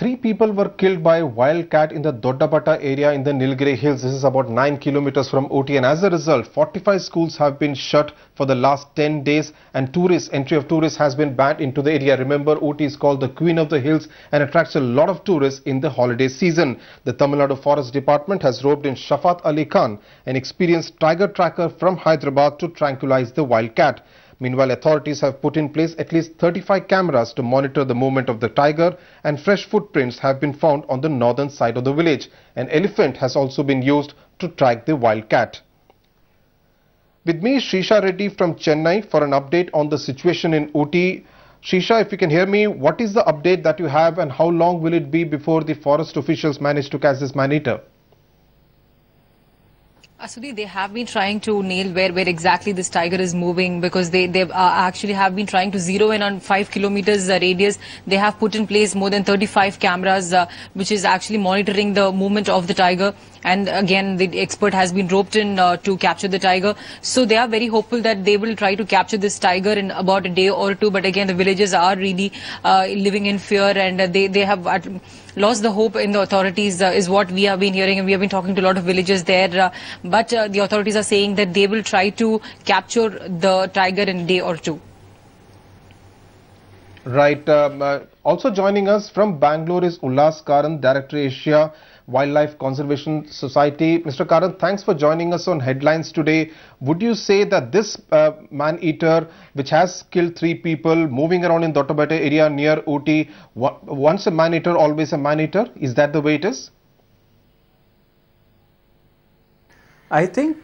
Three people were killed by a wild cat in the Doddabetta area in the Nilgiri Hills. This is about 9 kilometers from Ooty, and as a result, 45 schools have been shut for the last 10 days, and entry of tourists has been banned into the area. Remember, Ooty is called the Queen of the Hills and attracts a lot of tourists in the holiday season. The Tamil Nadu Forest Department has roped in Shafat Ali Khan, an experienced tiger tracker from Hyderabad, to tranquilize the wild cat. Meanwhile, authorities have put in place at least 35 cameras to monitor the movement of the tiger, and fresh footprints have been found on the northern side of the village. An elephant has also been used to track the wild cat. With me, Shisha Reddy from Chennai for an update on the situation in Ooty. Shisha, if you can hear me, what is the update that you have, and how long will it be before the forest officials manage to catch this man-eater? Asudi, they have been trying to nail where exactly this tiger is moving, because they actually have been trying to zero in on 5 kilometers radius. They have put in place more than 35 cameras, which is actually monitoring the movement of the tiger. And again, the expert has been roped in to capture the tiger. So they are very hopeful that they will try to capture this tiger in about a day or two. But again, the villagers are really living in fear, and they have lost the hope in the authorities, is what we have been hearing. And we have been talking to a lot of villagers there. But the authorities are saying that they will try to capture the tiger in a day or two. Right. Also joining us from Bangalore is Ullas Karan, Director Asia Wildlife Conservation Society. Mr. Karan, thanks for joining us on Headlines today. Would you say that this man-eater, which has killed 3 people, moving around in Doddabetta area near Ooty, once a man-eater, always a man-eater? Is that the way it is? I think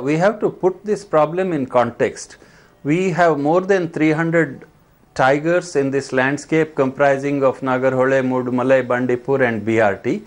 we have to put this problem in context. We have more than 300 tigers in this landscape comprising of Nagarhole, Mudumalai, Bandipur and BRT.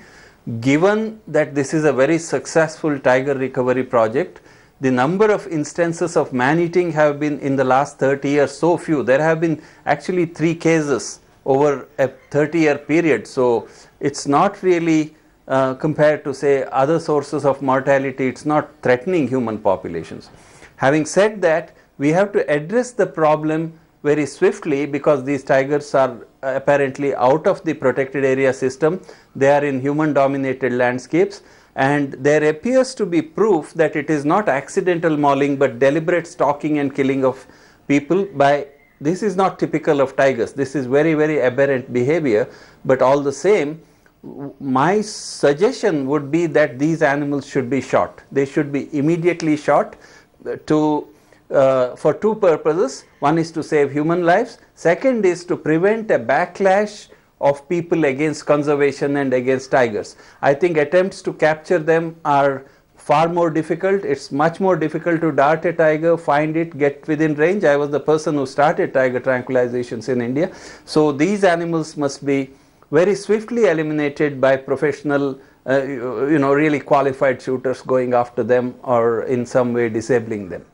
Given that this is a very successful tiger recovery project, the number of instances of man-eating have been in the last 30 years so few. There have been actually 3 cases over a 30-year period. So it's not really compared to, say, other sources of mortality, it's not threatening human populations. Having said that, we have to address the problem very swiftly, because these tigers are apparently out of the protected area system. They are in human dominated landscapes, and there appears to be proof that it is not accidental mauling but deliberate stalking and killing of people by. This is not typical of tigers. This is very, very aberrant behavior, but all the same, my suggestion would be that these animals should be shot. They should be immediately shot for 2 purposes. One is to save human lives. Second is to prevent a backlash of people against conservation and against tigers. I think attempts to capture them are far more difficult. It's much more difficult to dart a tiger, find it, get within range. I was the person who started tiger tranquilizations in India. So these animals must be very swiftly eliminated by professional, really qualified shooters going after them or in some way disabling them.